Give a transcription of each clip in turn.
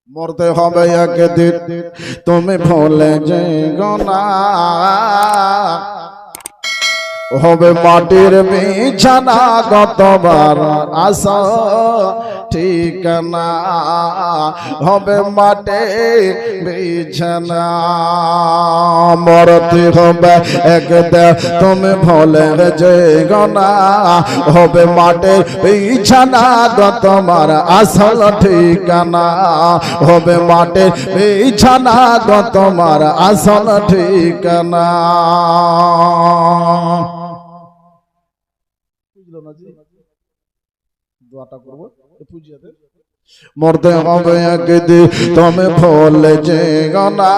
মরতে হবে একদিন, তুমি ভুলে যেও না। হবে মাটির বিছানা, কতবার আসা ঠিকানা। হবে মাটির বিছানা, মরতে হবে একদিন, তুমি ভুলে যেও না। হবে মাটির বিছানা, তোমার আসল ঠিকানা। হবে মাটির বিছানা, তোমার আসল ঠিকানা। দোয়াটা করব পুজিয়াতে। মরতে হবে একদিন, তুমি ভুলে যেও না।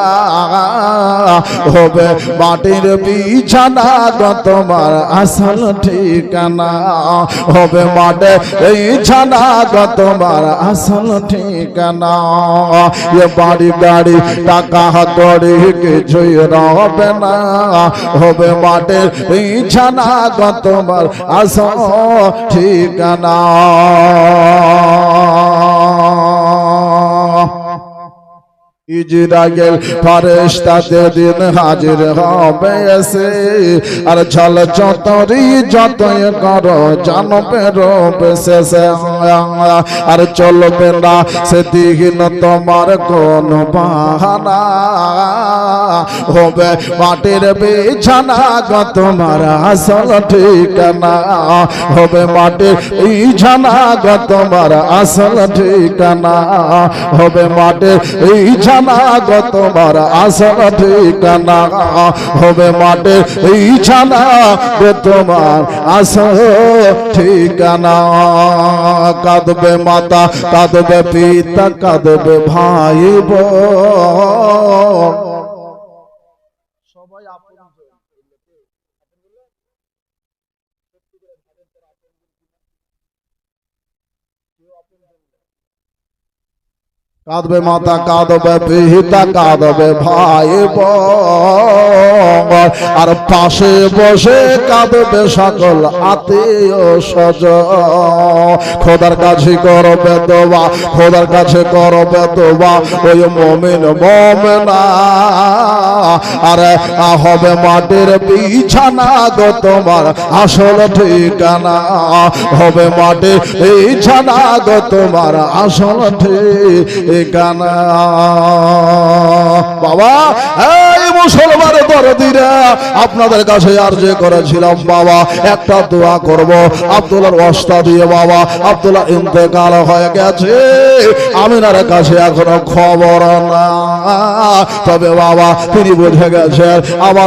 হবে মাটির বিছানা, তোমার আসল ঠিকানা। হবে মাটির বিছানা, তোমার আসল ঠিকানা। এ বাড়ি গাড়ি টাকা কড়ি কিছুই রবে না। হবে মাটির বিছানা, তোমার আসল ঠিকানা। ইজরাইল ফেরেশতা দিন হাজির হবে এসে, আর ছল চতরি যতই করো জানবে রব শেষে। আর চলবে না সেদিন তোমার কোন বাহানা। হবে মাটির বিছানা, তোমার আসল ঠিকানা। হবে মাটির বিছানা, তোমার আসল ঠিকানা। হবে মাটির বিছানা, তোমার আসল ঠিকানা। হবে মাটির বিছানা, তোমার আসল ঠিকানা। কাঁদবে মাতা, কাঁদবে পিতা, কাঁদবে ভাই বোন। সবাই কাঁদবে মাতা, কাঁদবে পিতা, কাঁদবে ভাই বোন। আর পাশে বসে কাঁদবে সকল আত্মীয় স্বজন। খোদার কাছে করবে দোয়া, খোদার কাছে করবে দোয়া ওই মুমিন মুমিনা। আরে হবে মাটির বিছানা, তোমার আসল ঠিকানা। হবে মাটির বিছানা, তোমার আসল ঠিকানা। বাবা এই মুসলমান দরদিরা, আপনাদের কাছে আরজি করেছিলাম বাবা একটা দোয়া করব। আব্দুল্লাহর ওয়াস্তা দিয়ে বাবা আব্দুল্লাহ ইন্তেকাল হয়ে গেছে, আমিনার কাছে এখনো খবর না। তবে বাবা তিনি বুঝে গেছেন আমার